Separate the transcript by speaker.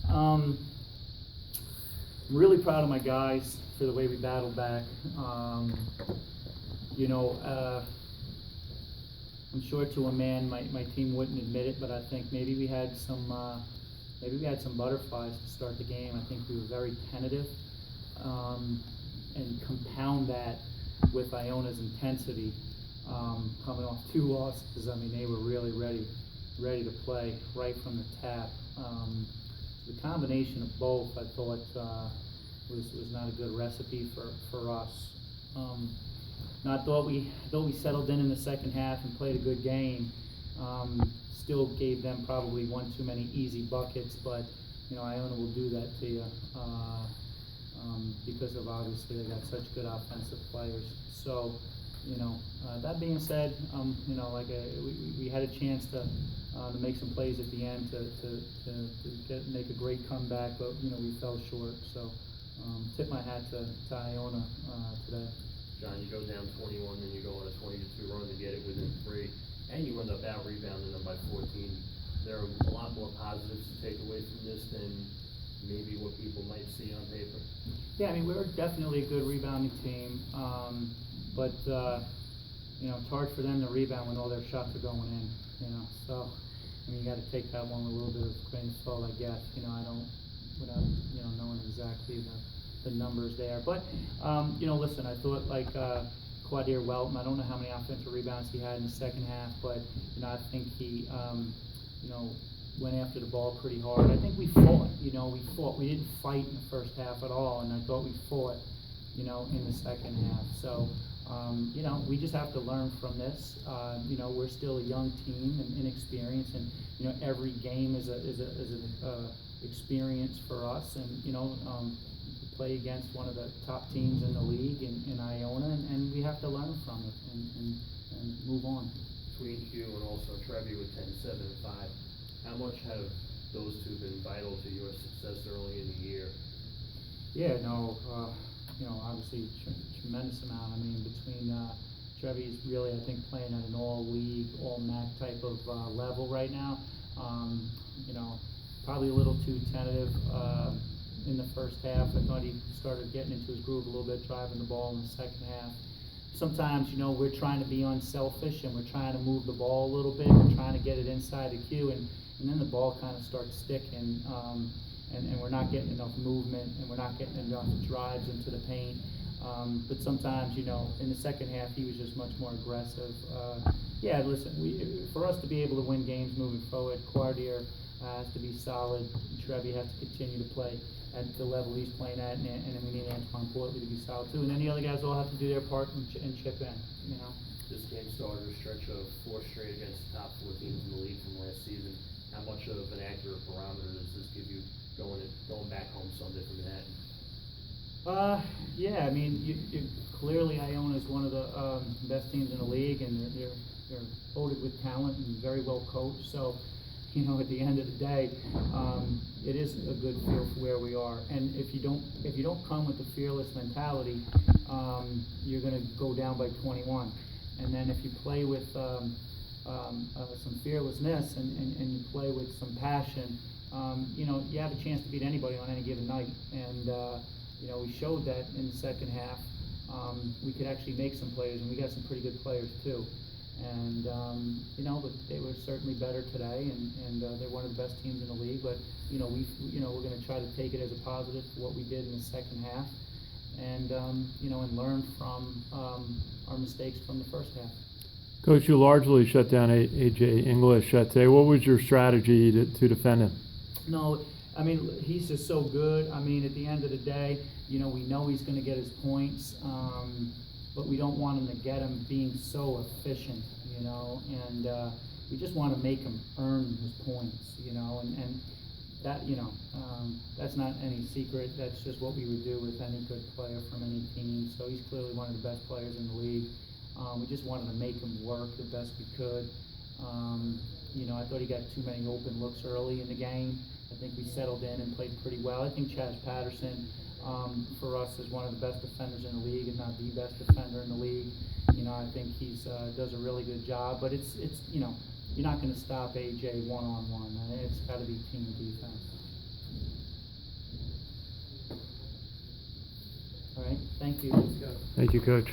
Speaker 1: I'm really proud of my guys for the way we battled back. You know, I'm sure to a man my team wouldn't admit it, but I think maybe we had some butterflies to start the game. I think we were very tentative, and compound that with Iona's intensity, coming off 2 losses. I mean, they were really ready to play right from the tap. The combination of both, I thought, was not a good recipe for us. I thought we settled in the second half and played a good game. Still gave them probably one too many easy buckets, but Iona will do that to you because of obviously they got such good offensive players. So, that being said, we had a chance to make some plays at the end to make a great comeback, but we fell short. So, tip my hat to Iona today.
Speaker 2: John, you go down 21, then you go on a 20-2 run to get it within 3, and you end up out rebounding them by 14. There are a lot more positives to take away from this than maybe what people might see on paper.
Speaker 1: Yeah, I mean, we're definitely a good rebounding team, but it's hard for them to rebound when all their shots are going in. So I mean, you got to take that one with a little bit of grain of salt, I guess. I don't, without knowing exactly the numbers there. But listen, I thought Quadir Welton, I don't know how many offensive rebounds he had in the second half, but I think he went after the ball pretty hard. I think we fought. We didn't fight in the first half at all, and I thought we fought in the second half. So we just have to learn from this. We're still a young team and inexperienced, and every game is an experience for us, and play against one of the top teams in the league in Iona, and we have to learn from it and move on.
Speaker 2: Between Hugh and also Trevi with 10, 7, and 5, how much have those two been vital to your success early in the year?
Speaker 1: Yeah, obviously tremendous amount. I mean, between Trevi's really, I think, playing at an all-league, all-MAC type of level right now. Probably a little too tentative in the first half. I thought he started getting into his groove a little bit, driving the ball in the second half. Sometimes, we're trying to be unselfish and we're trying to move the ball a little bit. We're trying to get it inside the queue, and then the ball kind of starts sticking, and we're not getting enough movement, and we're not getting enough drives into the paint. But sometimes, in the second half, he was just much more aggressive. Yeah, listen, for us to be able to win games moving forward, Quadir has to be solid. Trevi has to continue to play at the level he's playing at, and then we need Antoine Portley to be solid too. And then the other guys all have to do their part and chip in.
Speaker 2: This game started a stretch of 4 straight against the top 4 teams in the league from last season. How much of an accurate barometer does this give you going back home Sunday from Manhattan?
Speaker 1: Yeah, I mean, you clearly Iona is one of the best teams in the league, and they're loaded with talent and very well coached. So, at the end of the day, it is a good feel for where we are. And if you don't come with the fearless mentality, you're going to go down by 21. And then if you play with some fearlessness and you play with some passion, you have a chance to beat anybody on any given night. And we showed that in the second half. We could actually make some plays, and we got some pretty good players too. And but they were certainly better today, and they're one of the best teams in the league. But we're going to try to take it as a positive for what we did in the second half, and and learn from our mistakes from the first half.
Speaker 3: Coach, you largely shut down A.J. English today. What was your strategy to defend him?
Speaker 1: No, I mean, he's just so good. I mean, at the end of the day, we know he's going to get his points. But we don't want him to get him being so efficient, and we just want to make him earn his points, and that, that's not any secret. That's just what we would do with any good player from any team. So he's clearly one of the best players in the league. We just wanted to make him work the best we could. I thought he got too many open looks early in the game. I think we settled in and played pretty well. I think Chaz Patterson, for us, is one of the best defenders in the league, if not the best defender in the league. I think he's does a really good job. But it's you're not gonna stop AJ one-on-one, it's gotta be team defense. All right, thank you.
Speaker 3: Thank you, Coach.